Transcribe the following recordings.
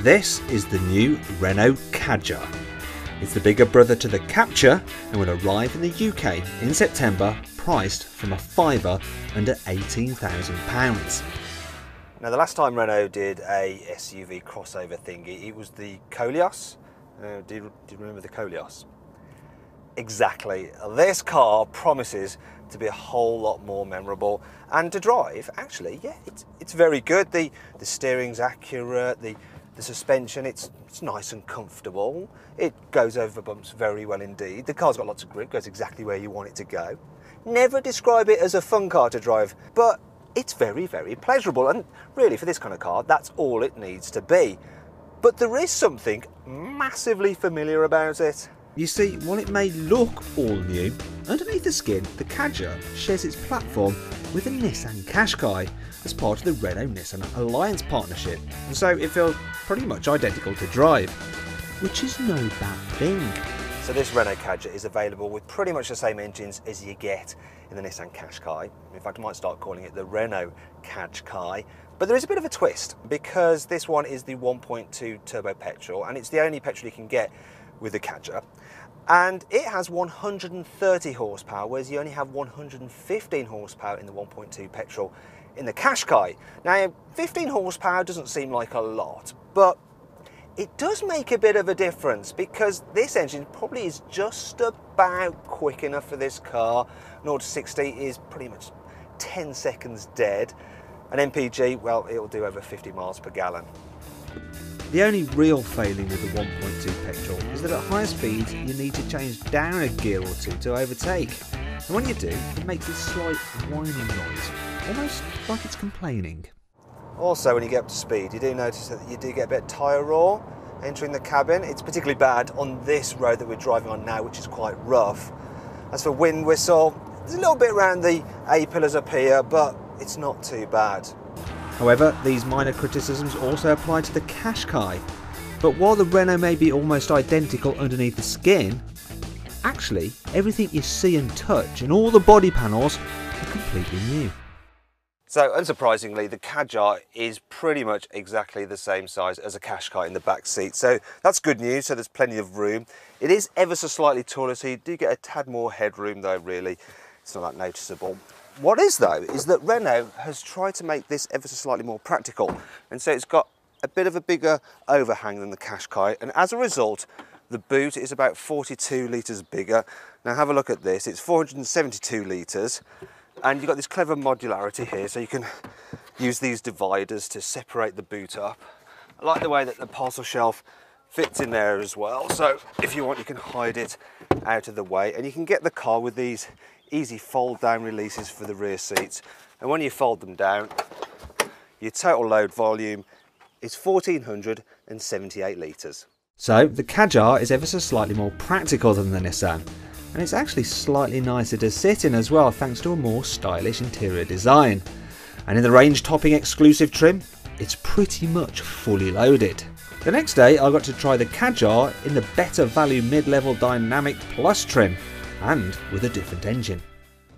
This is the new Renault Kadjar. It's the bigger brother to the Captur and will arrive in the UK in September, priced from a fiver under £18,000. Now, the last time Renault did a SUV crossover thingy, it was the Koleos. Do you remember the Koleos? Exactly. This car promises to be a whole lot more memorable, and to drive, actually, yeah, it's very good. The steering's accurate, the suspension, it's nice and comfortable. It goes over bumps very well indeed. The car's got lots of grip, goes exactly where you want it to go. Never describe it as a fun car to drive, but it's very, very pleasurable, and really for this kind of car, that's all it needs to be. But there is something massively familiar about it. You see, while it may look all new, underneath the skin, the Kadjar shares its platform with the Nissan Qashqai as part of the Renault-Nissan Alliance partnership, and so it feels pretty much identical to drive, which is no bad thing. So this Renault Kadjar is available with pretty much the same engines as you get in the Nissan Qashqai. In fact, I might start calling it the Renault Qashqai. But there is a bit of a twist, because this one is the 1.2 turbo petrol, and it's the only petrol you can get with the Kadjar. And it has 130 horsepower, whereas you only have 115 horsepower in the 1.2 petrol in the Qashqai. Now, 15 horsepower doesn't seem like a lot, but it does make a bit of a difference, because this engine probably is just about quick enough for this car. 0 to 60 is pretty much 10 seconds dead. An MPG, well, it'll do over 50 miles per gallon. The only real failing with the 1.2 petrol is that at higher speeds you need to change down a gear or two to overtake. And when you do, it makes this slight whining noise, almost like it's complaining. Also, when you get up to speed, you do notice that you do get a bit of tyre roar entering the cabin. It's particularly bad on this road that we're driving on now, which is quite rough. As for wind whistle, there's a little bit around the A-pillars up here, but it's not too bad. However, these minor criticisms also apply to the Qashqai. But while the Renault may be almost identical underneath the skin, actually everything you see and touch and all the body panels are completely new. So unsurprisingly, the Kadjar is pretty much exactly the same size as a Qashqai in the back seat. So that's good news, so there's plenty of room. It is ever so slightly taller, so you do get a tad more headroom though, really. It's not that noticeable. What is though, is that Renault has tried to make this ever so slightly more practical. And so it's got a bit of a bigger overhang than the Qashqai. And as a result, the boot is about 42 litres bigger. Now have a look at this, it's 472 litres. And you've got this clever modularity here, so you can use these dividers to separate the boot up. I like the way that the parcel shelf fits in there as well. So if you want, you can hide it out of the way. And you can get the car with these easy fold down releases for the rear seats, and when you fold them down, your total load volume is 1478 litres. So the Kadjar is ever so slightly more practical than the Nissan, and it's actually slightly nicer to sit in as well, thanks to a more stylish interior design. And in the range topping exclusive trim, it's pretty much fully loaded. The next day I got to try the Kadjar in the better value mid-level Dynamic Plus trim, and with a different engine.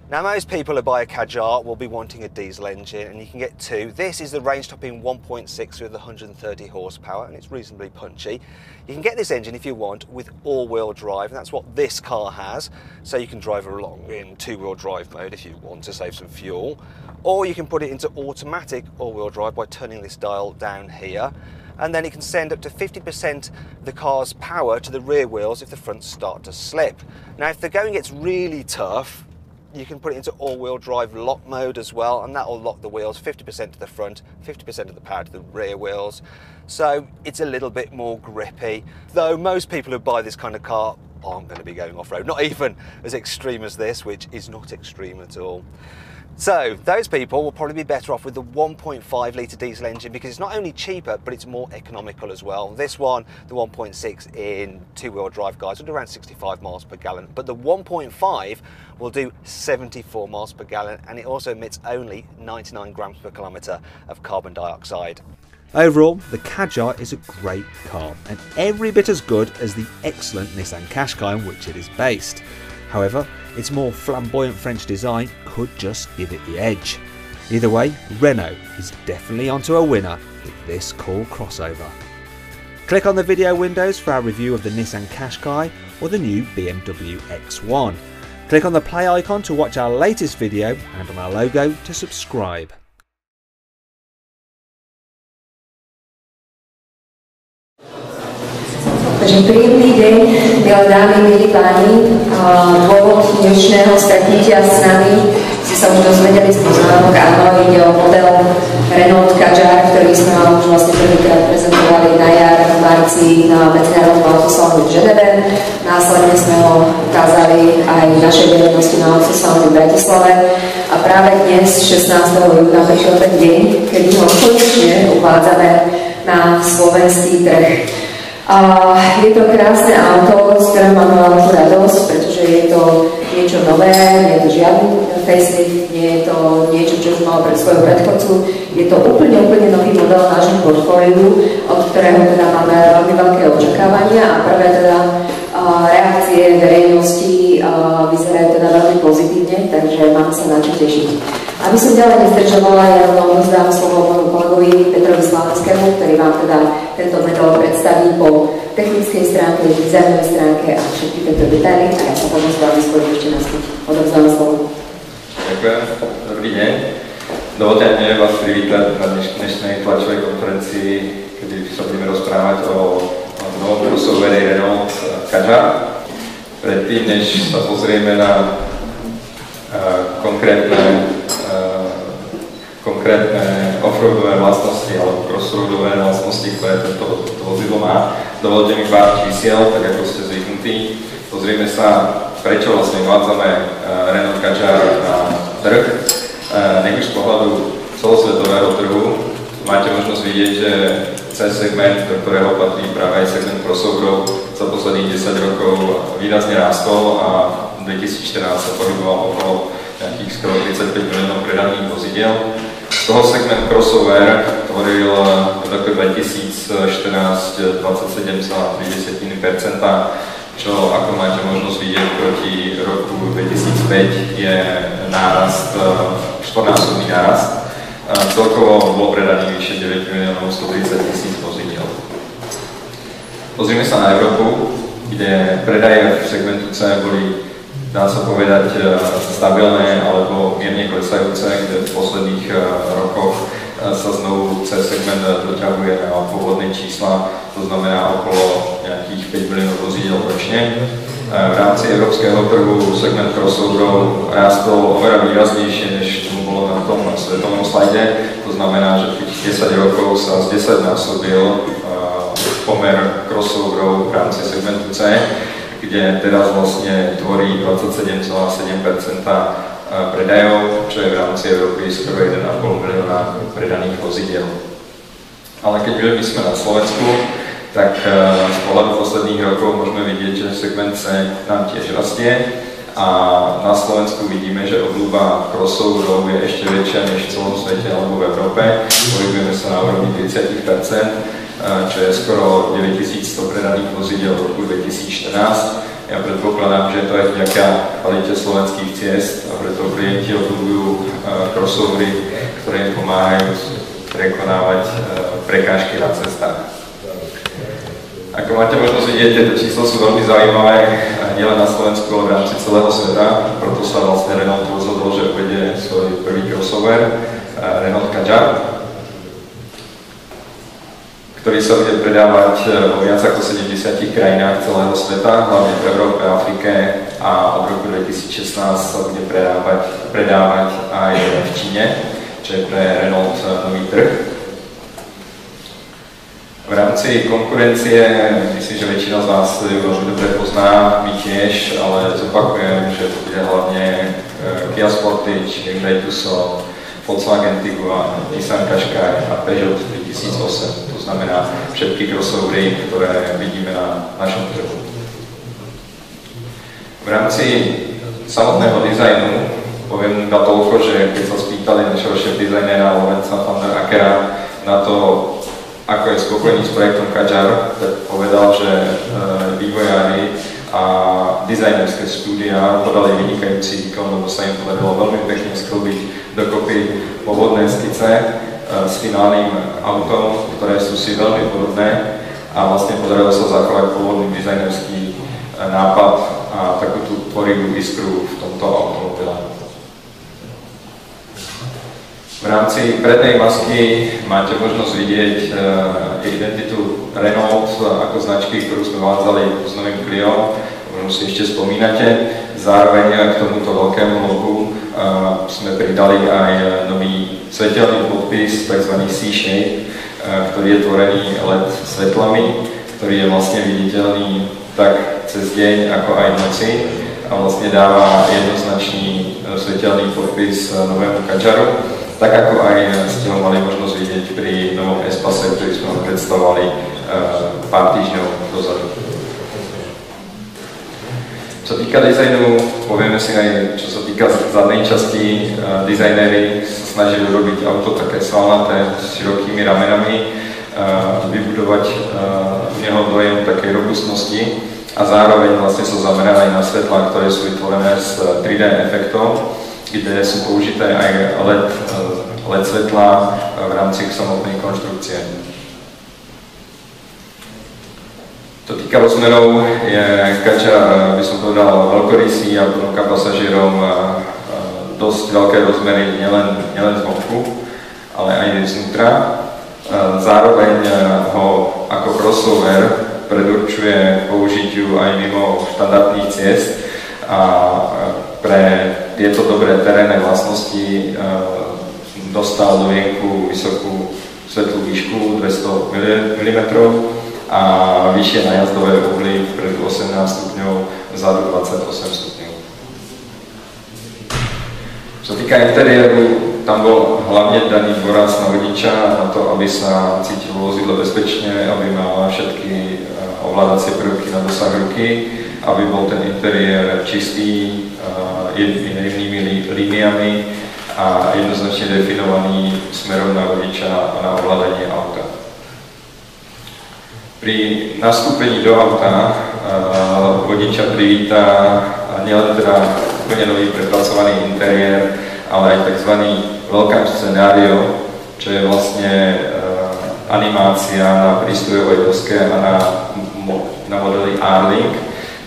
Now, most people who buy a Kadjar will be wanting a diesel engine, and you can get two. This is the range-topping 1.6 with 130 horsepower, and it's reasonably punchy. You can get this engine if you want with all-wheel drive, and that's what this car has. So you can drive along in two-wheel drive mode if you want to save some fuel, or you can put it into automatic all-wheel drive by turning this dial down here. And then it can send up to 50% of the car's power to the rear wheels if the fronts start to slip. Now, if the going gets really tough, you can put it into all-wheel drive lock mode as well, and that will lock the wheels 50% to the front, 50% of the power to the rear wheels. So it's a little bit more grippy, though most people who buy this kind of car aren't going to be going off-road, not even as extreme as this, which is not extreme at all. So those people will probably be better off with the 1.5 litre diesel engine, because it's not only cheaper, but it's more economical as well. This one, the 1.6 in two-wheel drive, guys, will do around 65 miles per gallon, but the 1.5 will do 74 miles per gallon, and it also emits only 99 grams per kilometre of carbon dioxide. Overall, the Kadjar is a great car, and every bit as good as the excellent Nissan Qashqai on which it is based. However, its more flamboyant French design could just give it the edge. Either way, Renault is definitely onto a winner with this cool crossover. Click on the video windows for our review of the Nissan Qashqai or the new BMW X1. Click on the play icon to watch our latest video and on our logo to subscribe. Takže príjemný deň, milé dámy, milí páni. Dôvod dnešného stretnutia s nami ste sa už dozvedeli z poznámok. Áno, ide o model Renault Kadjar, ktorý sme vám už vlastne prvýkrát prezentovali na jar v marci na medzinárodnom autosalóne v Ženeve. Následne sme ho ukázali aj v našej verejnosti na autosalóne v Bratislave. A práve dnes, 16. júna, prišiel ten deň, kedy ho konečne uvádzame na slovenský trh. Je to krásne auto, z ktorého mám veľkú radosť, pretože je to niečo nové, nie je to žiadny facelift, nie je to niečo, čo už malo pred svojho predchodcu. Je to úplne nový model nášho portfóliu, od ktorého teda máme veľmi veľké očakávania a prvé teda reakcie verejnosti vyzerajú teda veľmi pozitívne, takže mám sa na čo tešiť. Aby som ďalej nezdržovala, ja rovno odozdám slovo môjmu kolegovi Petrovi Slavenskému, ktorý vám teda tento model predstaví po technickej stránke, dizajnovej stránke a všetky tieto detaily a ja sa potom s vami spojím ešte naspäť. Odovzdám slovo. Ďakujem, dobrý deň. Dovolte aj vás privítať na dnešnej tlačovej konferencii, kedy sa budeme rozprávať o novom crossoveri Renault Kadjar. Predtým, než sa pozrieme na konkrétne offroadové vlastnosti alebo crossroadové vlastnosti, ktoré tento vozidlo má. Dovolte mi pár čísiel, tak ako ste zvyknutí. Pozrieme sa, prečo vlastne uvádzame Renault Kadjar na trh. Nech už z pohľadu celosvetového trhu máte možnosť vidieť, že C-segment, do ktorého patrí práve aj segment crossoverov, za posledných 10 rokov výrazne rástol a v 2014 sa pohyboval okolo nejakých skoro 35 miliónov predaných vozidiel. Z toho segment crossover tvoril v roku 2014 27,3%, čo ako máte možnosť vidieť proti roku 2005 je nárast, 14-násobný nárast. Celkovo bolo predaných vyše 9 miliónov 130 tisíc vozidiel. Pozrieme sa na Európu, kde predaje v segmentu C boli, dá sa povedať, stabilné alebo mierne klesajúce, kde v posledných rokoch sa znovu C-segment doťahuje na pôvodné čísla, to znamená okolo nejakých 5 miliónov vozidiel ročne. V rámci európskeho trhu segment crossoverov rástol oveľa výraznejšie, než tomu bolo na tom svetovom slajde. To znamená, že tých 10 rokov sa z 10-násobil pomer crossoverov v rámci segmentu C, kde teraz vlastne tvorí 27,7% predajov, čo je v rámci Európy skoro 1,5 milióna predaných vozidiel. Ale keď my sme na Slovensku, tak z pohľadu posledných rokov môžeme vidieť, že segment C nám tiež rastie a na Slovensku vidíme, že obľúba crossoverov je ešte väčšia než v celom svete alebo v Európe. Pohybujeme sa na úrovni 30%, čo je skoro 9100 predaných vozidiel v roku 2014. Ja predpokladám, že to je vďaka kvalite slovenských ciest a preto klienti obľúbujú crossovery, ktoré im pomáhajú prekonávať prekážky na cestách. Ako máte možnosť vidieť, tieto čísla sú veľmi zaujímavé nielen na Slovensku, ale v rámci celého sveta. Proto sa vlastne Renault rozhodol, že uvedie svoj prvý crossover Renault Kadjar, ktorý sa bude predávať vo viac ako 70 krajinách celého sveta, hlavne v Európe, Afrike a od roku 2016 sa bude predávať aj v Číne, čo je pre Renault nový trh. V rámci konkurencie, myslím, že väčšina z vás ju veľmi dobre pozná, my tiež, ale zopakujem, že to bude hlavne Kia Sportage, Hyundai Tucson, Volkswagen Tiguan, Nissan Qashqai a Peugeot 3008. To znamená všetky crossovery, ktoré vidíme na našom trhu. V rámci samotného dizajnu poviem iba toľko, že keď sa spýtali našeho šéf-dizajnera Lorenza van der Ackera na to, ako je spokojný s projektom Kadjar, tak povedal, že vývojári a dizajnerské štúdia podali vynikajúci výkon, lebo sa im podarilo veľmi pekne sklbiť dokopy pôvodné skice s finálnym autom, ktoré sú si veľmi podobné a vlastne podarilo sa zachovať pôvodný dizajnerský nápad a takú tú tvorivú iskru v tomto automobile. V rámci prednej masky máte možnosť vidieť identitu Renault ako značky, ktorú sme vádzali s novým Clio, možno si ešte spomínate. Zároveň k tomuto veľkému logu sme pridali aj nový svetelný podpis, tzv. C-shape, ktorý je tvorený LED svetlami, ktorý je vlastne viditeľný tak cez deň ako aj v noci a vlastne dáva jednoznačný svetelný podpis novému Kadžaru, tak ako aj ste ho mali možnosť vidieť pri novom S-Passe, ktorý sme vám predstavovali pár týždňov dozadu. Čo sa týka dizajnu, povieme si aj, čo sa týka zadnej časti, dizajnéri sa snažili urobiť auto také svalnaté s širokými ramenami, vybudovať v neho dojem takej robustnosti a zároveň vlastne sa zamerali na svetlá, ktoré sú vytvorené z 3D efektov, kde sú použité aj LED svetlá v rámci samotnej konštrukcie. Čo týka rozmerov, je Kadžar, by som povedal, veľkorysý a ponúka pasažierom dosť veľké rozmery nielen z boku, ale aj znútra. Zároveň ho ako crossover predurčuje použitiu aj mimo štandardných ciest a pre tieto dobré terénne vlastnosti dostal do vienku vysokú svetlú výšku 200 mm a vyššie najazdové uhly vpredu 18 stupňov, vzadu 28 stupňov. Čo týka interiéru, tam bol hlavne daný dôraz na vodiča, na to, aby sa cítil vozidlo bezpečne, aby mal všetky ovládacie prvky na dosah ruky, aby bol ten interiér čistý, jemnými líniami a jednoznačne definovaný smerom na vodiča a na ovládanie auta. Pri nastúpení do auta vodiča privíta nielen teda úplne nový prepracovaný interiér, ale aj tzv. Welcome scenario, čo je vlastne animácia na prístrojovej doske a na modeli R-Link,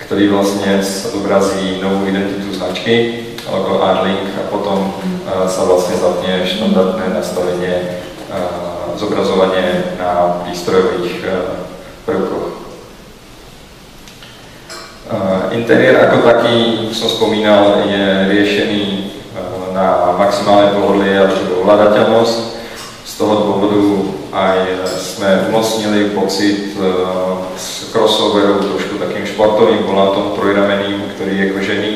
ktorý vlastne zobrazí novú identitu značky, logo R-Link, a potom sa vlastne zapne štandardné nastavenie zobrazovanie na prístrojových prvkoch. Interiér ako taký, som spomínal, je riešený na maximálne pohodlie a ovládateľnosť. Z toho dôvodu aj sme umocnili pocit z crossoveru trošku takým športovým volantom trojrameným, ktorý je kožený,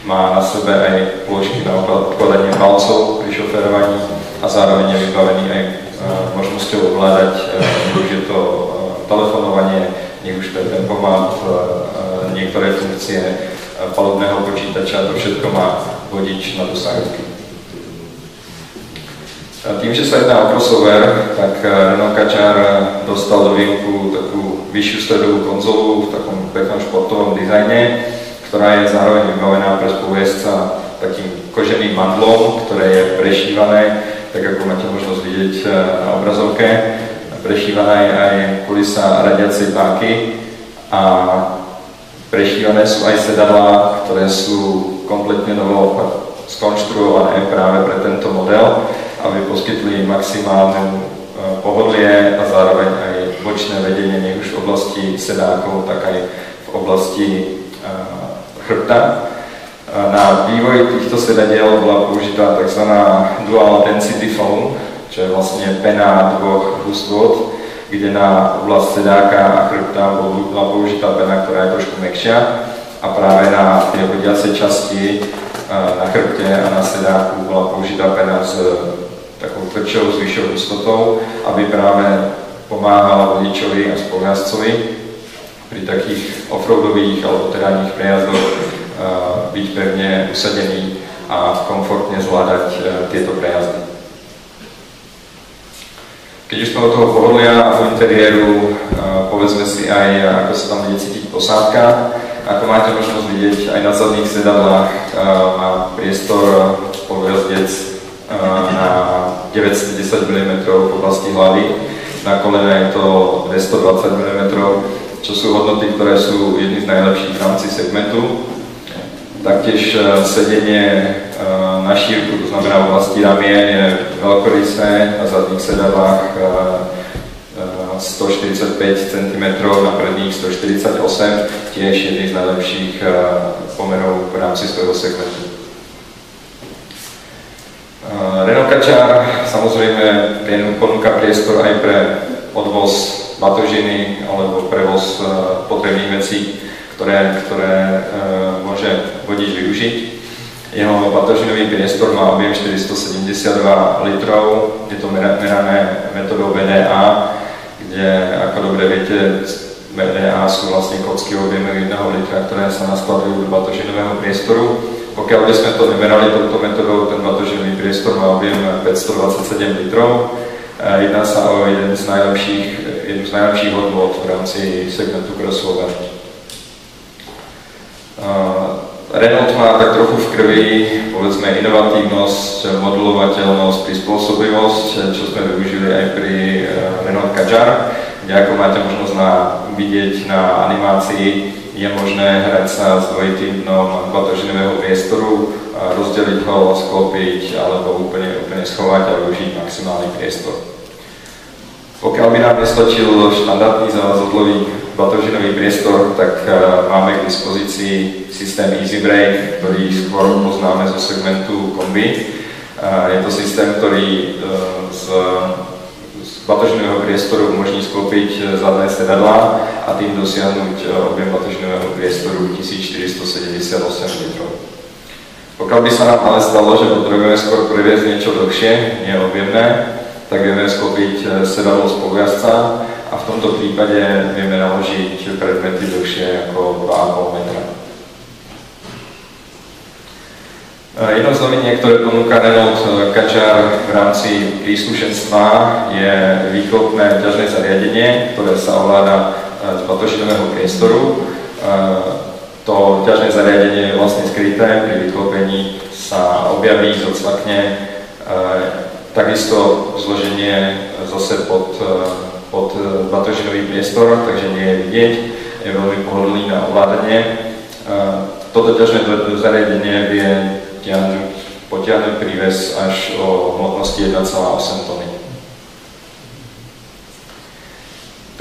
má na sebe aj plošky na odkladanie palcov pri šoferovaní a zároveň je vybavený aj možnosťou ovládať, už je to telefonovanie, nech už to je tempomat, niektoré funkcie palubného počítača, to všetko má vodič na dosah ruky. Tým, že sa jedná o crossover, tak Renault Kadžar dostal do výnku takú vyššiu stredovú konzolu v takom peknom športovom dizajne, ktorá je zároveň vybavená pre spolujezdca takým koženým mandlom, ktoré je prešívané, tak ako máte možnosť vidieť na obrazovke. Prešívaná je aj kulisa radiacej páky a prešívané sú aj sedadlá, ktoré sú kompletne novo skonštruované práve pre tento model, aby poskytli maximálne pohodlie a zároveň aj bočné vedenie, nech už v oblasti sedákov, tak aj v oblasti chrbta. Na vývoj týchto sedadiel bola použitá tzv. Dual Density Foam, čo je vlastne pena dvoch hustôt, kde na oblasť sedáka a chrbta bola použitá pena, ktorá je trošku mäkšia, a práve na tie hodiace časti na chrbte a na sedáku bola použitá pena s takou tvrdšou, s vyššou hustotou, aby práve pomáhala vodičovi a spolujazdcovi pri takých offroadových alebo terénnych prejazdoch byť pevne usadený a komfortne zvládať tieto prejazdy. Keď už sme od toho pohodlia a interiéru, povedzme si aj, ako sa tam bude cítiť posádka. Ako máte možnosť vidieť, aj na zadných sedadlách má priestor spolujazdec na 910 mm v oblasti hlavy, na kolena je to 220 mm, čo sú hodnoty, ktoré sú jedny z najlepších v rámci segmentu. Taktiež sedenie na šírku, to znamená v oblasti ramien, je veľkorysé, na zadných sedadlách 145 cm, na predných 148, tiež jedný z najlepších pomerov v rámci svojho segmentu. Renault Kadjar samozrejme ponúka priestor aj pre odvoz batožiny alebo prevoz potrebných vecí, ktoré môže vodič využiť. Jeho batožinový priestor má objem 472 litrov, je to merané metodou VDA, kde, ako dobre viete, VDA sú vlastne kocky objemu 1 litra, ktoré sa naskladujú do batožinového priestoru. Pokiaľ by sme to nemerali touto metodou, ten batožinový priestor má objem 527 litrov. Jedná sa o jednu z najlepších hodnôt v rámci segmentu crossover. Renault má tak trochu v krvi, povedzme, inovatívnosť, modulovateľnosť, prispôsobivosť, čo sme využili aj pri Renault Kadjar, kde ako máte možnosť vidieť na animácii, je možné hrať sa s dvojitým dnom batožinového priestoru, rozdeliť ho, sklopiť alebo úplne schovať a využiť maximálny priestor. Pokiaľ by nám nestačil štandardný zavazadlový batožinový priestor, tak máme k dispozícii systém Easy Brake, ktorý skôr poznáme zo segmentu kombi. Je to systém, ktorý z batožinového priestoru umožní sklopiť zadné sedadlá a tým dosiahnuť objem batožinového priestoru 1478 litrov. Pokiaľ by sa nám ale stalo, že potrebujeme skôr previesť niečo dlhšie, nie objemné, tak vieme sklopiť sedadlo z podjazdca a v tomto prípade vieme naložiť predmety dlhšie ako 2,5 metra. Jednou z noviniek, ktoré ponúka Renault Kadjar v rámci príslušenstva, je výklopné ťažné zariadenie, ktoré sa ovláda z batožinového priestoru. To ťažné zariadenie je vlastne skryté, pri vyklopení sa objaví, zocvakne. Takisto zloženie zase pod batožinový priestor, takže nie je vidieť, je veľmi pohodlný na ovládanie. Toto ťažné zariadenie vie potiahnuť príves až o hmotnosti 1,8 tony.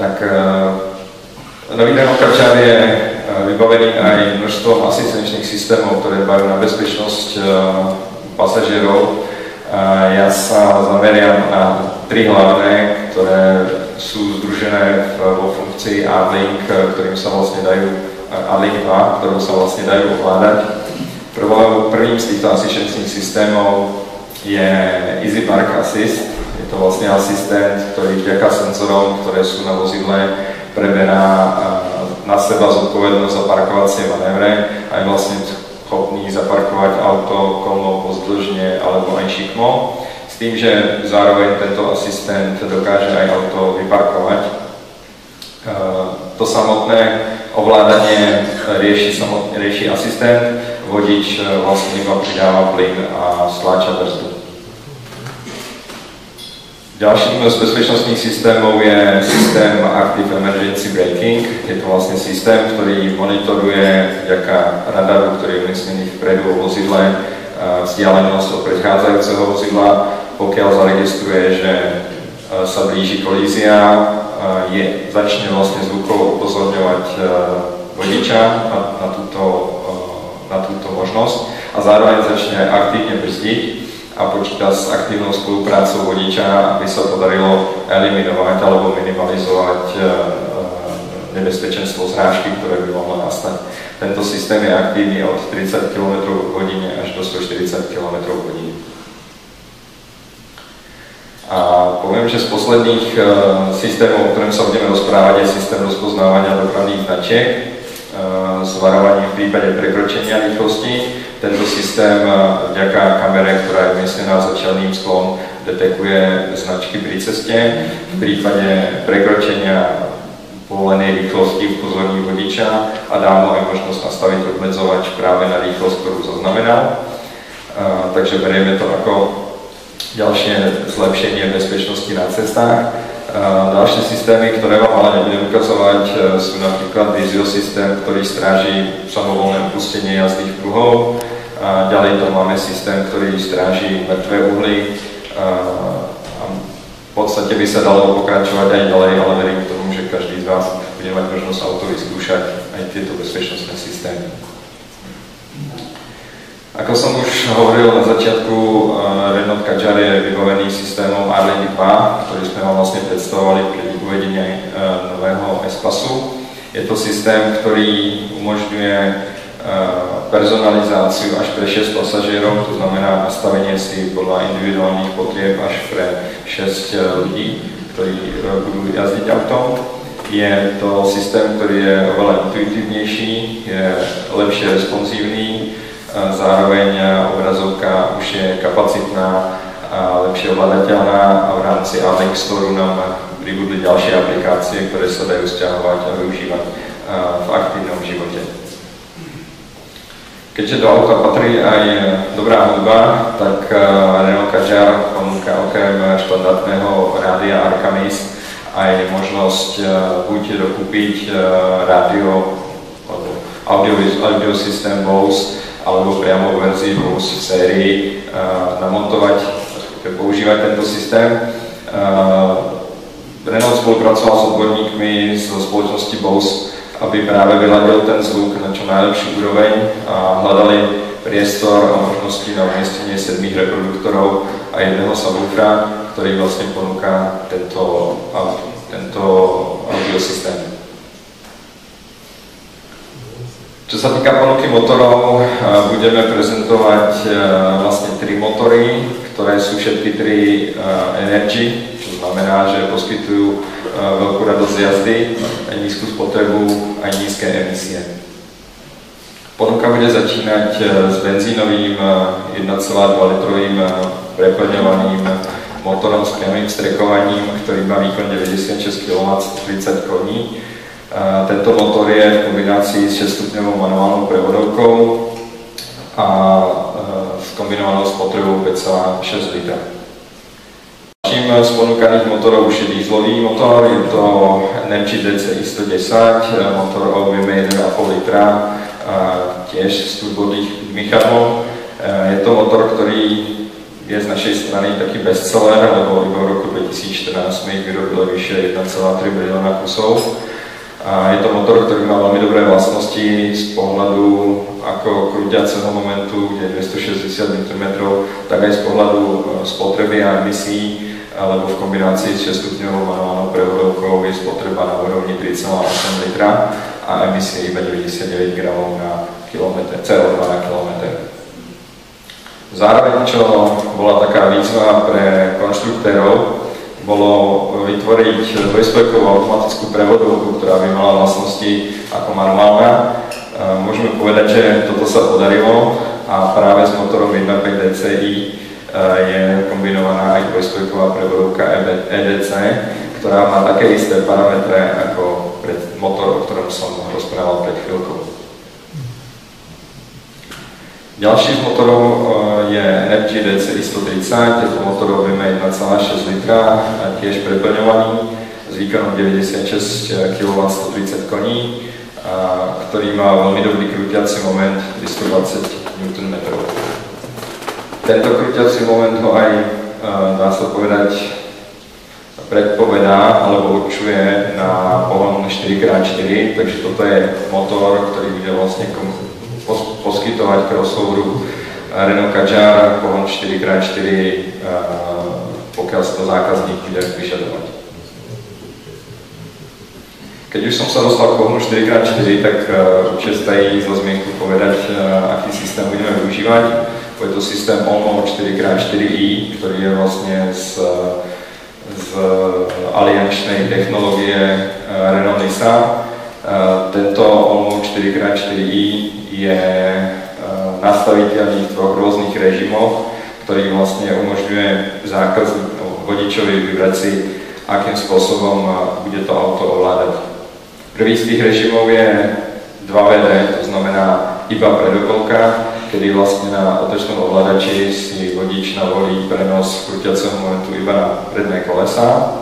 Tak nový Renault Kadjar je vybavený aj množstvom asistenčných systémov, ktoré dbajú na bezpečnosť pasažierov. Ja sa zameriam na 3 hlavné, ktoré sú združené vo funkcii A-Link, ktorým sa vlastne dajú A-Link 2, ktorou sa vlastne dajú ovládať. Prvým z týchto asistenčných systémov je Easy Park Assist. Je to vlastne asistent, ktorý vďaka senzorom, ktoré sú na vozidle, preberá na seba zodpovednosť za parkovacie manévre a je vlastne schopný zaparkovať auto kolmo pozdĺžne alebo aj šikmo, s tým, že zároveň tento asistent dokáže aj auto vyparkovať. To samotné ovládanie rieši asistent, vodič vlastne iba pridáva plyn a stláča brzdu. Ďalším z bezpečnostných systémov je systém Active Emergency Braking. Je to vlastne systém, ktorý monitoruje vďaka radaru, ktorý je umiestnený vpredu vo vozidle, vzdialenosť od predchádzajúceho vozidla. Pokiaľ zaregistruje, že sa blíži kolízia, začne vlastne zvukovo upozorňovať vodiča na túto možnosť a zároveň začne aktívne brzdiť a počíta s aktívnou spoluprácou vodiča, aby sa podarilo eliminovať alebo minimalizovať nebezpečenstvo zrážky, ktoré by mohlo nastať. Tento systém je aktívny od 30 km/h až do 140 km/h. A poviem, že z posledných systémov, o ktorom sa budeme rozprávať, je systém rozpoznávania dopravných značiek s varovaním v prípade prekročenia rýchlosti. Tento systém vďaka kamere, ktorá je umiestnená za čelným sklom, detekuje značky pri ceste. V prípade prekročenia povolenej rýchlosti upozorní vodiča a dá mu aj možnosť nastaviť obmedzovač práve na rýchlosť, ktorú zaznamenal. Takže berieme to ako ďalšie zlepšenie bezpečnosti na cestách. Ďalšie systémy, ktoré vám ale nebudem ukazovať, sú napríklad Visio systém, ktorý stráži samovolné opustenie jazdných pruhov. Ďalej to máme systém, ktorý stráži mŕtve uhly. V podstate by sa dalo pokračovať aj ďalej, ale verím tomu, že každý z vás bude mať možnosť auto vyskúšať aj tieto bezpečnostné systémy. Ako som už hovoril na začiatku, Renault Kadjar je vybavený systémom R-Link 2, ktorý sme vám vlastne predstavovali pri uvedení nového S-Passu. Je to systém, ktorý umožňuje personalizáciu až pre 6 pasažierov, to znamená nastavenie si podľa individuálnych potrieb až pre 6 ľudí, ktorí budú jazdiť autom. Je to systém, ktorý je oveľa intuitívnejší, je lepšie responsívny, zároveň obrazovka už je kapacitná a lepšie ovládateľná a v rámci R-Link Store nám pribudli ďalšie aplikácie, ktoré sa dajú sťahovať a využívať v aktívnom živote. Keďže do auta patrí aj dobrá hudba, tak Renault Kadjar ponúka okrem štandardného rádia Arcanis aj možnosť buď dokúpiť rádio alebo audio systém Bose alebo priamo verzii Bose v sérii namontovať, používať tento systém. Renault spolupracoval s odborníkmi zo spoločnosti Bose, aby práve vyladil ten zvuk na čo najlepší úroveň a hľadali priestor a možnosti na umiestnenie 7 reproduktorov a jedného subwoofera, ktorý vlastne ponúka tento audiosystém. Čo sa týka ponuky motorov, budeme prezentovať vlastne 3 motory, ktoré sú všetky 3 Energy, čo znamená, že poskytujú veľkú radosť jazdy, aj nízku spotrebu, aj nízke emisie. Ponuka bude začínať s benzínovým 1,2 litrovým preplňovaným motorom s priamym vstrekovaním, ktorý má výkon 96 kW 30 koní. Tento motor je v kombinácii s 6-stupňovou manuálnou prevodovkou a s kombinovanou spotrebou 5,6 litra. Ďalším z ponúkaných motorov už je dieselový motor, je to Energy DCi 110, motor o objeme 1,5 litra, tiež s turbodýchmichalom. Je to motor, ktorý je z našej strany taký bestseller, lebo iba v roku 2014 sme ich vyrobili vyše 1,3 milióna kusov. Je to motor, ktorý má veľmi dobré vlastnosti z pohľadu ako krúťaceho momentu, kde je 260 Nm, tak aj z pohľadu spotreby a emisí, lebo v kombinácii s 6-stupňovou manuálnou prevodovkou je spotreba na úrovni 3,8 litra a emisie iba 99 gramov na kilometr, CO2 na kilometr. Zároveň, čo bola taká výzva pre konštruktérov, bolo vytvoriť dvojspojkovú automatickú prevodovku, ktorá by mala vlastnosti ako manuálna. Môžeme povedať, že toto sa podarilo a práve s motorom 1.5 DCi je kombinovaná aj dvojspojková prevodovka EDC, ktorá má také isté parametre ako motor, o ktorom som rozprával pred chvíľkou. Ďalší z motorov je Energy DCi 130, je to motor objeme 1,6 litra, tiež preplňovaný s výkonom 96 kW 130 koní, ktorý má veľmi dobrý krúťací moment 320 Nm. Tento krúťací moment ho aj, dá sa povedať, predpovedá alebo určuje na pohon 4x4, takže toto je motor, ktorý bude vlastne poskytovať crossoveru Renault Kadjar pohon 4x4, pokiaľ sa to zákazník bude vyžadovať. Keď už som sa dostal k pohonu 4x4, tak určite stojí za zmienku povedať, aký systém budeme využívať. Je to systém ONMO 4x4i, ktorý je vlastne z aliančnej technológie Renault Nissan. Tento ONMO 4x4i je nastaviteľný v 2 rôznych režimoch, ktorý vlastne umožňuje vodičovi vybrať si, akým spôsobom bude to auto ovládať. Prvý z tých režimov je 2WD, to znamená iba predokolka, kedy vlastne na otočnom ovládači si vodič navolí prenos krúťaceho momentu iba na predné kolesá.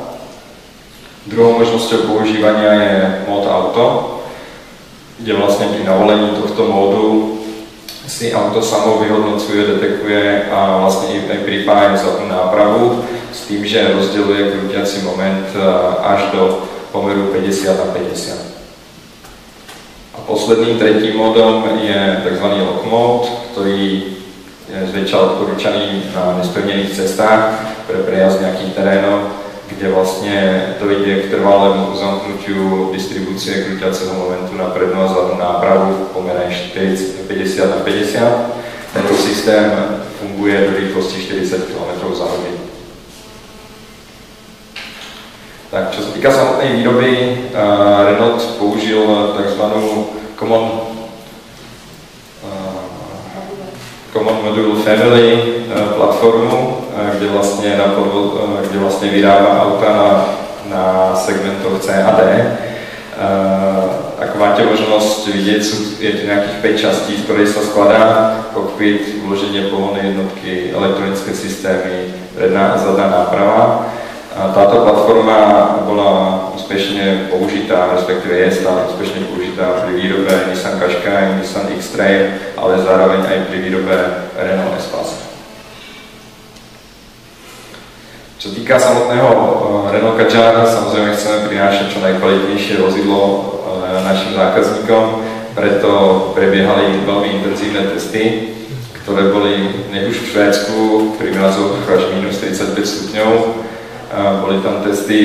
Druhou možnosťou používania je mód auto, kde vlastne pri navolení tohto módu si auto samo vyhodnocuje, detekuje a vlastne aj pripája zadnú nápravu s tým, že rozdeľuje krútiaci moment až do pomeru 50:50. A posledným, tretím módom je tzv. lock mode, ktorý je zväčša odporúčaný na nespevnených cestách pre prejazd nejakých terénov, kde vlastne dojde k trvalému zamknutiu distribúcie krútiaceho momentu na prednú a zadnú nápravu v pomere 50:50. Tento systém funguje do rýchlosti 40 km za hodinu. Tak, čo sa týka samotnej výroby, Renault použil tzv. Common Module Family platformu, kde vlastne vyrába auta na segmentoch C a D. Ako máte možnosť vidieť, je tu nejakých 5 častí, z ktorej sa skladá kokpit, vloženie pohonnej jednotky, elektronické systémy, predná a zadná náprava. Táto platforma bola úspešne použitá, respektíve je stále úspešne použitá pri výrobe Nissan Qashqai, Nissan X-Trail, ale zároveň aj pri výrobe Renault Espace. Čo týka samotného Renault Kadjar, samozrejme chceme prinášať čo najkvalitnejšie vozidlo našim zákazníkom, preto prebiehali veľmi intenzívne testy, ktoré boli nech už v Švédsku pri mrazoch až minus 35 stupňov. Boli tam testy,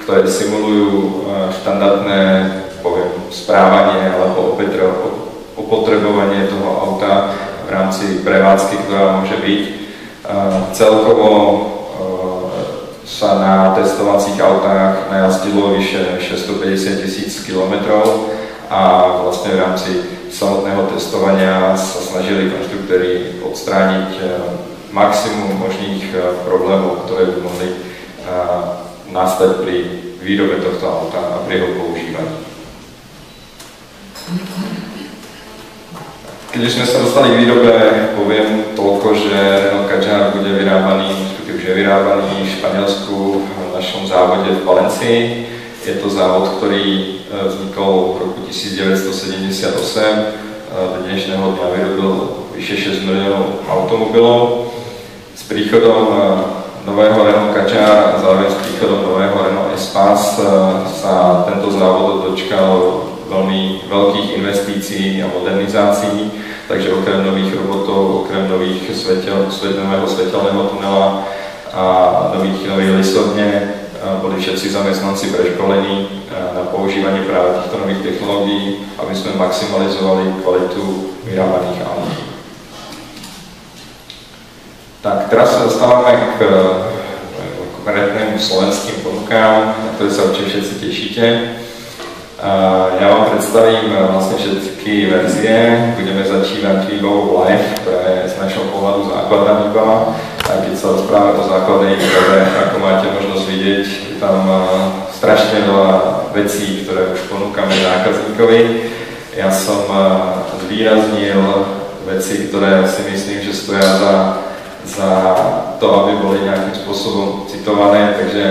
ktoré simulujú štandardné, správanie alebo opotrebovanie toho auta v rámci prevádzky, ktorá môže byť. Celkovo sa na testovacích autách najazdilo vyše 650 000 kilometrov a vlastne v rámci samotného testovania sa snažili konštruktéri odstrániť maximum možných problémov, ktoré by mohli nastať pri výrobe tohto auta a pri jeho používaní. Keď sme sa dostali k výrobe, poviem toľko, že Renault Kadjar bude vyrábaný, už je vyrábaný v Španielsku v našom závode v Valencii. Je to závod, ktorý vznikol v roku 1978. Do dnešného dňa vyrobil vyše 6 miliónov automobilov. S príchodom nového Renault Kadjar a zároveň s príchodom nového Renault Espace sa tento závod dočkal veľmi veľkých investícií a modernizácií, takže okrem nových robotov, okrem nových nového svetelného tunela a nových listovne boli všetci zamestnanci preškolení na používanie práve týchto nových technológií, aby sme maximalizovali kvalitu vyrábaných aut. Tak teraz sa dostávame k konkrétnym slovenským ponukám, na ktoré sa určite všetci tešíte. Ja vám predstavím vlastne všetky verzie. Budeme začínať výbavou Live, ktorá je z našho pohľadu základná výbava. A keď sa rozprávame o základnej výbave, ako máte možnosť vidieť, je tam strašne veľa vecí, ktoré už ponúkame zákazníkovi. Ja som zvýraznil veci, ktoré si myslím, že stoja za to, aby boli nejakým spôsobom citované, takže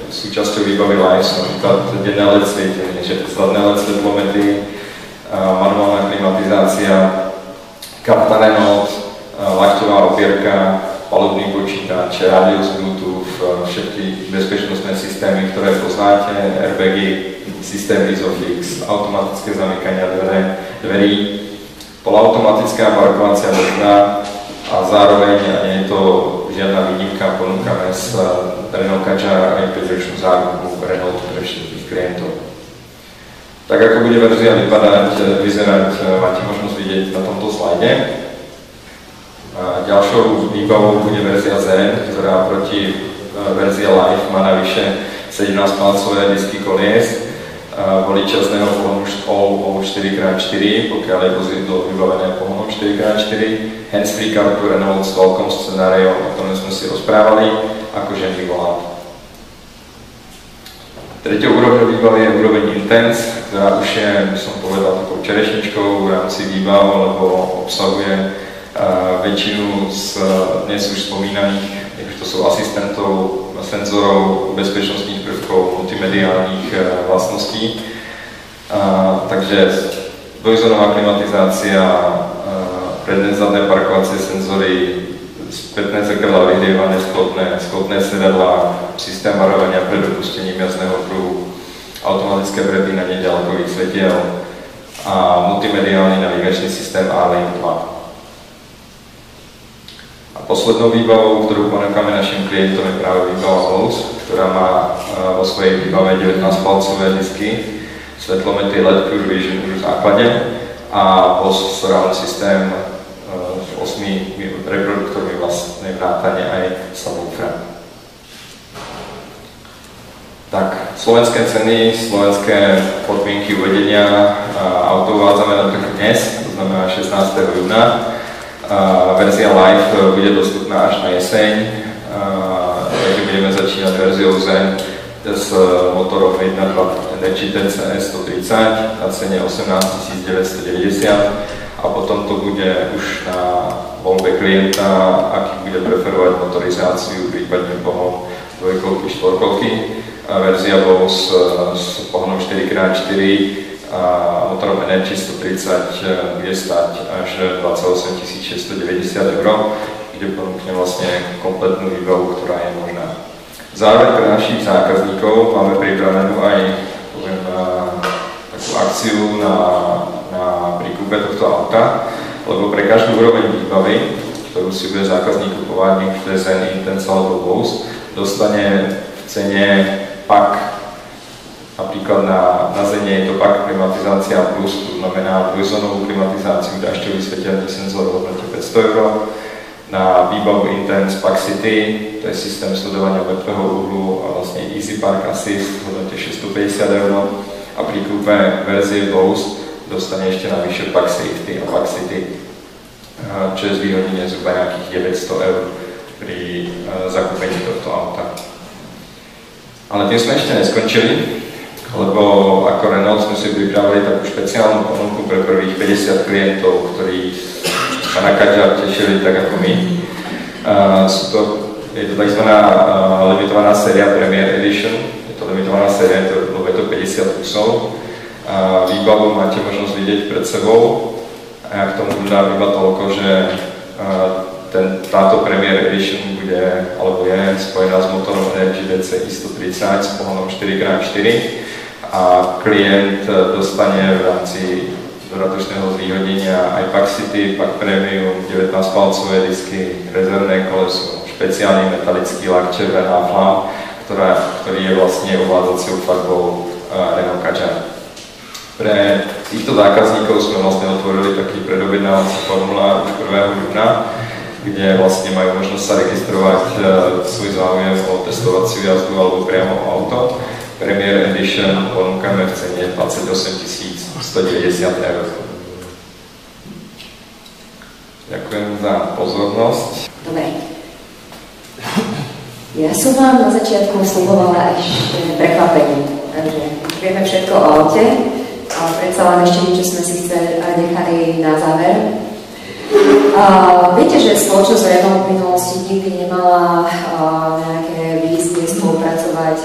súčasťou výbavy Live sú napríklad denné LED svietenie, zadné LED svetlomety, manuálna klimatizácia, karta Renault, lakťová opierka, palubný počítač, rádio z Bluetooth, všetky bezpečnostné systémy, ktoré poznáte, airbagy, systém Isofix, automatické zamykania dverí, polautomatická parkovacia brzda a zároveň, a nie je to žiadna výnimka, ponúkame s Renault Kadjar aj 5-ročnú záruku Renault pre všetkých klientov. Tak ako bude verzia vyzerať, máte možnosť vidieť na tomto slajde. Ďalšou výbavou bude verzia Zen, ktorá proti verzii Live má navyše 17-palcové disky kolies, volič jazdného pohonu All 4x4, pokiaľ je vozidlo vybavené pohonom 4x4, hands-free kartu Renault s veľkom scenáriom, o ktorom sme si rozprávali, ako žený volant. Treťou úrovňou výbavy je úroveň Intense, ktorá už je, by som povedal, takou čerešničkou v rámci výbav, lebo obsahuje väčšinu z dnes už spomínaných to sú asistentov, senzorov, bezpečnostných prvkov, multimediálnych vlastností. Takže dvojzónová klimatizácia, predné zadné parkovacie senzory, spätné zrkadlá vyhrievané, sklopné sedadlá, systém varovania pred dopustením jazdného pruhu, automatické prepínanie ďalkových svetiel a multimediálny navigačný systém A-Link 2. A poslednou výbavou, ktorú ponúkame našim klientom, je práve výbava Bose, ktorá má vo svojej výbave 19-palcové disky, svetlomety LED Pure Vision už v základe a Bose surround systém s 8 reproduktormi vlastne vrátane aj subwoofera. Tak, slovenské ceny, slovenské podmienky uvedenia auto uvádzame na trh dnes, to znamená 16. júna. Verzia Live bude dostupná až na jeseň, takže budeme začínať verziou Zen s motorom 1.2 Energy TCS 130 na cene 18 990 a potom to bude už na voľbe klienta, aký bude preferovať motorizáciu, prípadne pohon dvojkolky, štvorkolky. Verzia Bose s pohonom 4x4 a motorom Energy 130 bude stať až 28 690 €, kde ponúkne vlastne kompletnú výbavu, ktorá je možná. Zároveň pre našich zákazníkov máme pripravenú aj takú akciu na príkupe tohto auta, lebo pre každú úroveň výbavy, ktorú si bude zákazník kupovať, nech to je Zen, Intense alebo Bose, dostane v cene pak. Napríklad na Zene je to pak klimatizácia plus, to znamená dvojzónovú klimatizáciu, dažďový svetelný senzor v hodnote 500 €. Na výbavu Intense Pak City, to je systém sledovania mŕtvého uhlu a vlastne Easy Park Assist v hodnote 650 € a pri kúpe verzie Bose dostane ešte navyše Pak Safety a Pak City, čo je zvýhodnenie zhruba nejakých 900 € pri zakúpení tohto auta. Ale tým sme ešte neskončili, lebo ako Renault sme si pripravili takú špeciálnu ponuku pre prvých 50 klientov, ktorí sa na Kadjar tešili tak ako my. Je to tzv. Limitovaná séria Premier Edition. Je to limitovaná séria, lebo je to 50 kusov. Výbavu máte možnosť vidieť pred sebou. A ja k tomu dodám iba toľko, že táto Premier Edition bude, alebo je spojená s motorom Energy DCI 130 s pohonom 4x4 a klient dostane v rámci dodatočného zvýhodnenia aj Pak City, Pak Premium, 19-palcové disky, rezervné koleso, špeciálny metalický lak červená flam, ktorý je vlastne ovládaciou farbou Renault Kadjar. Pre týchto zákazníkov sme vlastne otvorili taký predobjednávací formulár už 1. júna, kde vlastne majú možnosť sa registrovať svoj záujem o testovaciu jazdu alebo priamo o auto. Premier Edition ponúkame v cene 28 190 €. Ďakujem za pozornosť. Dobre. Ja som vám na začiatku sľubovala ešte prekvapenie. Takže vieme všetko o aute, ale predsa len ešte niečo sme si nechali na záver. Viete, že spoločnosť Renault v minulosti nikdy nemala nejaké vízie spolupracovať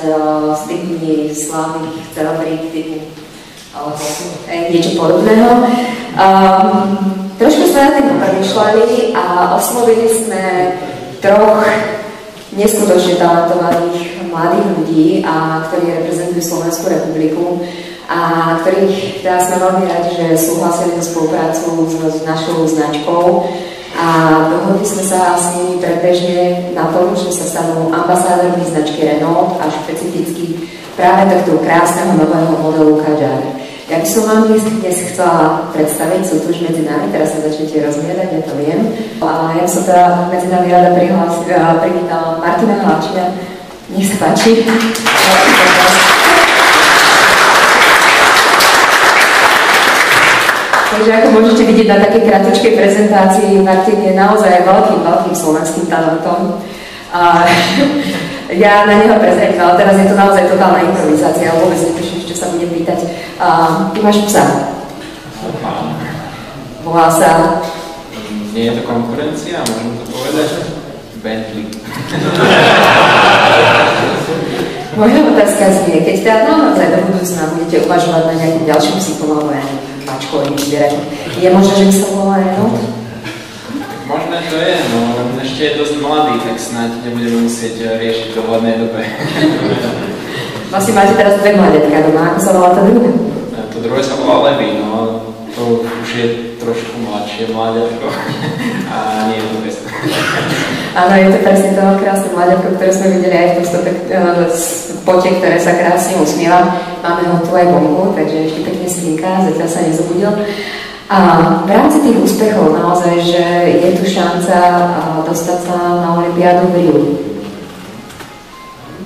s tými slávnych celebrít alebo niečo podobného. Trošku sme na tým premýšľali a oslovili sme 3 neskutočne talentovaných mladých ľudí, ktorí reprezentujú Slovenskú republiku a ktorých teda sme veľmi radi, že súhlasili so spoluprácu s našou značkou a dohodli sme sa s nimi predbežne na tom, že sa stanú ambasádormi značky Renault a špecificky práve takto krásneho nového modelu Kadjar. Ja by som vám dnes chcela predstaviť, sú tu už medzi nami, teraz sa začnete rozmiedať, ja to viem. A ja som teda medzi nami rada privítala Martina Hlavčina. Nech sa páči. Takže ako môžete vidieť na takej krátkočkej prezentácii, Martin je naozaj veľkým slovenským talentom. Ja na neho prezrieť, ale teraz je to naozaj totálna improvizácia, vôbec netuším, čo sa budem pýtať. Ty máš psa? Volá sa... Nie je to konkurencia, môžem to povedať? Bentley. Moja otázka znie, keď teda naozaj do budúcna budete uvažovať na nejakým ďalším psíkom alebo aj mačkovým zvieraťom, je možné, že by sa volala Renault? Možné to je, no ešte je dosť mladý, tak snáď nebudeme musieť riešiť v dohľadnej dobe. Vlastne máte teraz dve mladetka doma, ako sa volá to druhé? To druhé sa volá Levi, no to už je trošku mladšie mláďatko a nie je to bez. Áno, je to presne to krásne mláďatko, ktoré sme videli aj v tom spote, ktoré sa krásne usmieva. Máme ho tu aj vonku, takže ešte pekne spinká, zatiaľ sa nezobudil. A v rámci tých úspechov naozaj, že je tu šanca dostať sa na olympiádu v Riu.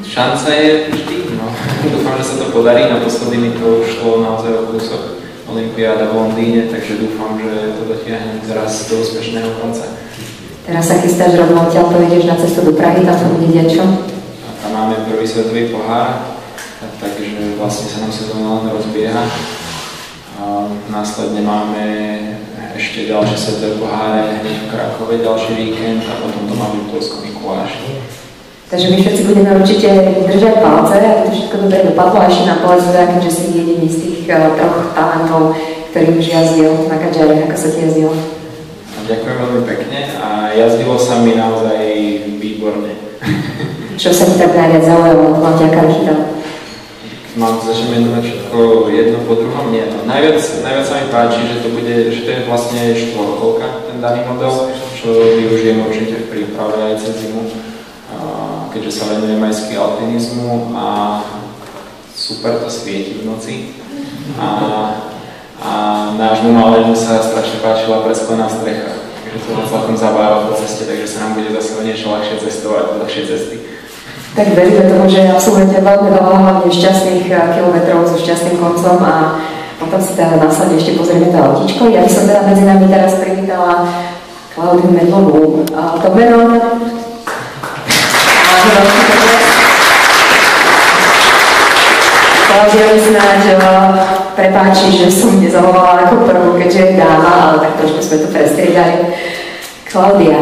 Šanca je vždy, no. Dúfam, že sa to podarí, naposledy mi to šlo naozaj o kúsok olympiáda v Londýne, takže dúfam, že to dotiahnem teraz do úspešného konca. Teraz sa chystáš rovno odtiaľ, ideš na cestu do Prahy, tam sa bude diať čo? A tam máme prvý svetový pohár, takže vlastne sa nám sezóna len rozbieha. A následne máme ešte ďalšie svetové poháre v Krakove, ďalší víkend a potom to má byť v Polskom Mikuláši. Takže my všetci budeme určite držať palce, aby to všetko dobre dopadlo a ešte na povedz, keďže si jediný z tých troch talentov, ktorý už jazdil na kadžare, ako sa ti jazdilo? Ďakujem veľmi pekne a jazdilo sa mi naozaj výborne. Čo sa ti tak najviac zaujalo, to vám ťaká chytal? Mám začnem menovať všetko jedno po druhom, nie. No, najviac sa mi páči, že to je vlastne štvorkolka, ten daný model, čo využijem určite v príprave aj cez zimu, keďže sa venujem aj ski alpinizmu a super to svieti v noci. A nášmu malému sa strašne páčila presklená strecha, takže to celkom zabáva po ceste, takže sa nám bude zase niečo ľahšie cestovať, ľahšie cesty. Tak veríme tomu, že absolvujete veľmi veľa hlavne šťastných kilometrov so šťastným koncom a potom si teda následne ešte pozrieme to autíčko. Ja by som teda medzi nami teraz privítala Klaudiu Medlovú. To meno... Klaudia mi snáď prepáči, že som nezavovala ako prvú, keďže je dáma, ale tak trošku sme to prestriedali. Klaudia,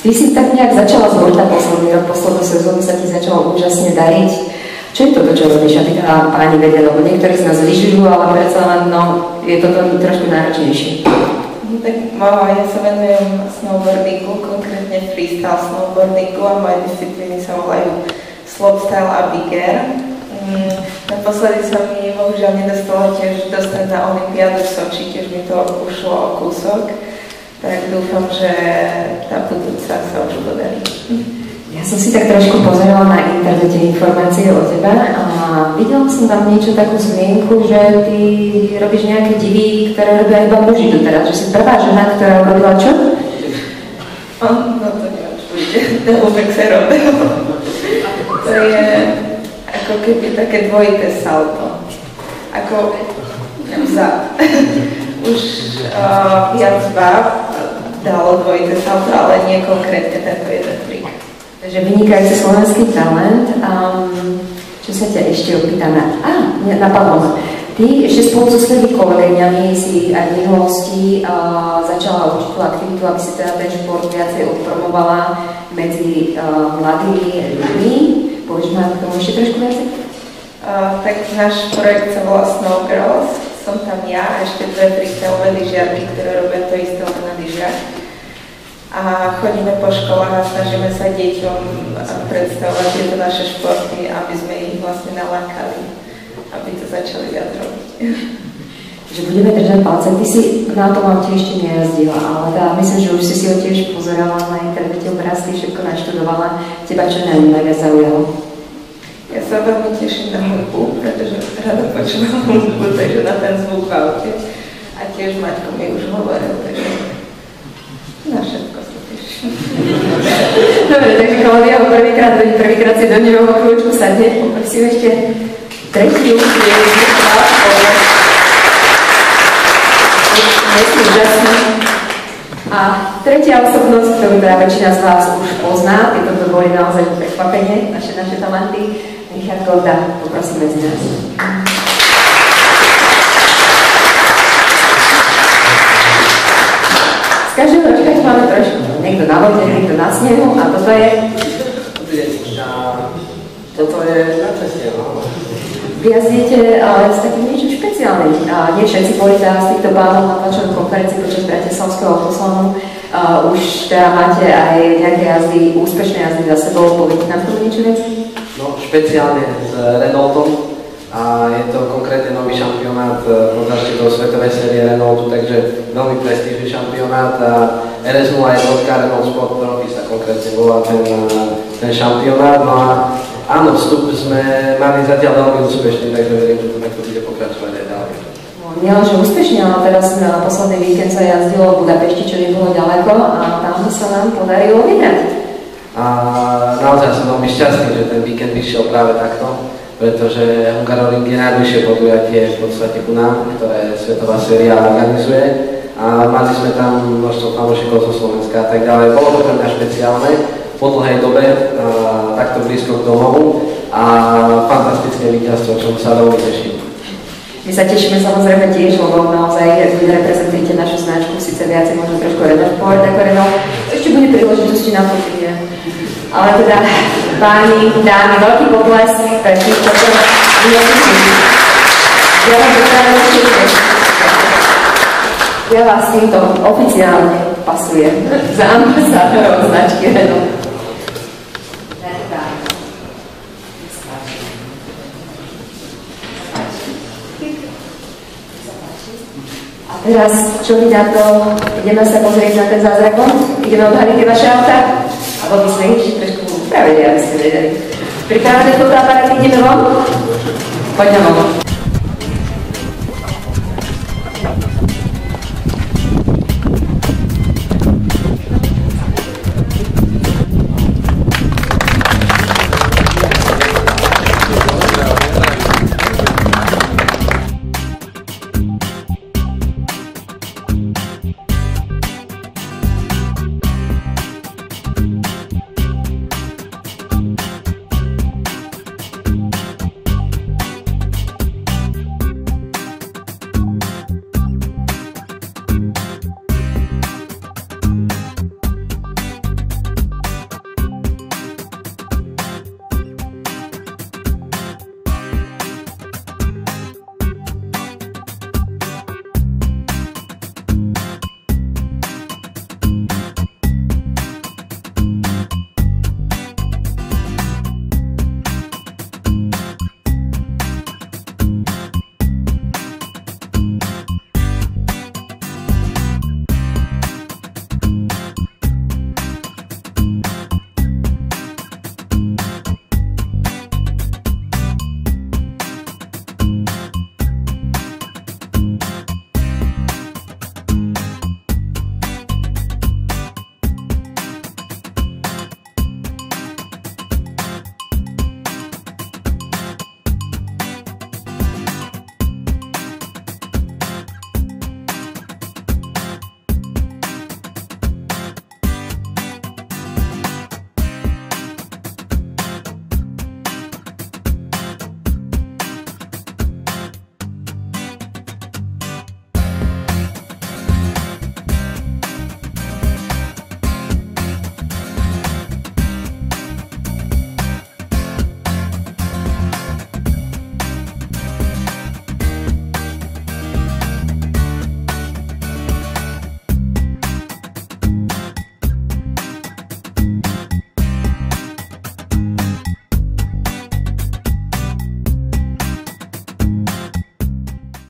ty si tak nejak začala zborta posledný rok, poslednú sezónu sa ti začalo úžasne dariť. Čo je toto, čo robíš, aby páni vedia, lebo niektorí z nás lyžujú, ale predsa len, no, je toto trošku náročnejšie. Tak ja sa venujem snowboardingu, konkrétne freestyle snowboardingu a moje disciplíny sa volajú slopestyle a big air. Naposledy sa mi bohužiaľ nedostalo tiež dostať na olympiádu v Soči, tiež mi to ušlo o kúsok. Tak dúfam, že tá budúca sa už podarí. Ja som si tak trošku pozerala na internete informácie o teba a videla som tam niečo takú zmienku, že ty robíš nejaké divy, ktoré robia iba muži doteraz, že si prvá žena, ktorá urobila čo? No to neviem, čo bude. Delubek sa robil. To je ako keby také dvojité salto. Ako vzad. Už viac báb dalo dvojité salto, ale nie konkrétne tento jeden trik. Takže vynikajúci slovenský talent. Čo sa ťa ešte opýtame? Napadlo ma. Ty ešte spolu so svojimi kolegyňami si aj v minulosti začala určitú aktivitu, aby si teda ten šport viacej odpromovala medzi mladými ľuďmi. Povieš ma k tomu ešte trošku viacej? Tak náš projekt sa volá Snow Girls. Som tam ja a ešte dve freestyleové lyžiarky, ktoré robia to isté na lyžiach. A chodíme po školách a snažíme sa deťom predstavovať tieto naše športy, aby sme ich vlastne nalákali, aby to začali viac robiť. Že budeme držať palce. Ty si na to mám tiež ešte nejazdila, ale myslím, že už si ho tiež pozerala na internete, obrázky, všetko naštudovala. Teba čo najviac zaujalo? Ja sa veľmi teším na hudbu, pretože rada počúvam hudbu, takže na ten zvuk v aute. A tiež Maťko mi už hovoril, takže na všetko sa teším. Dobre, takže Klaudia, prvýkrát si do neho chvíľučku sadne. Poprosím ešte tretiu a tretia osobnosť, ktorú teda väčšina z vás už pozná, tieto to boli naozaj prekvapenie, naše talenty. Richard Golda, poprosím medzi nás. Z každého ročka máme trošku. Niekto na Vojtech Rito na snehu a toto je? Toto je na ceste, no. Vy jazdíte ale s takým niečím špeciálnym. Nie všetci boli teda z týchto pánov na tlačovej konferencii počas Bratislavského autoslalomu. Už teda máte aj nejaké jazdy, úspešné jazdy za sebou. Poviete nám tomu niečo viac? No, špeciálne s Renaultom. A je to konkrétne nový šampionát pod záštitou svetovej série Renaultu, takže veľmi prestížny šampionát a RS01 Renault Sport Trophy sa konkrétne volá ten šampionát. No a áno, vstup sme mali zatiaľ veľmi úspešný, takže verím, že to takto bude pokračovať aj ďalej. Nielenže úspešne, ale teraz na posledný víkend sa jazdilo v Budapešti, čo nebolo ďaleko a tam sa nám podarilo vyhrať. A naozaj som veľmi šťastný, že ten víkend vyšiel práve takto, pretože Hungaroring je najbližšie podujatie v podstate ku nám, ktoré svetová séria organizuje a mali sme tam množstvo fanúšikov zo Slovenska a tak ďalej. Bolo to pre mňa špeciálne po dlhej dobe, takto blízko k domovu a fantastické víťazstvo, čomu sa veľmi teším. My sa tešíme samozrejme tiež, lebo naozaj vy reprezentujete našu značku, síce viacej možno trošku Renault Sport ako Renault. Ešte bude príležitosti na fotiť, ale teda páni, dámy, veľký potles pre tých, čo sa vyjadrili. Ja vám dokážem všetko. Ja vás týmto oficiálne pasujem za ambasádorov značky Renault. A teraz, čo vy na to, ideme sa pozrieť na ten zázrakon? Ideme odhaliť tie vaše auta? Alebo by sme ich trošku upravili, aby ste vedeli. Pripravené fotoaparáty, ideme von? Poďme von.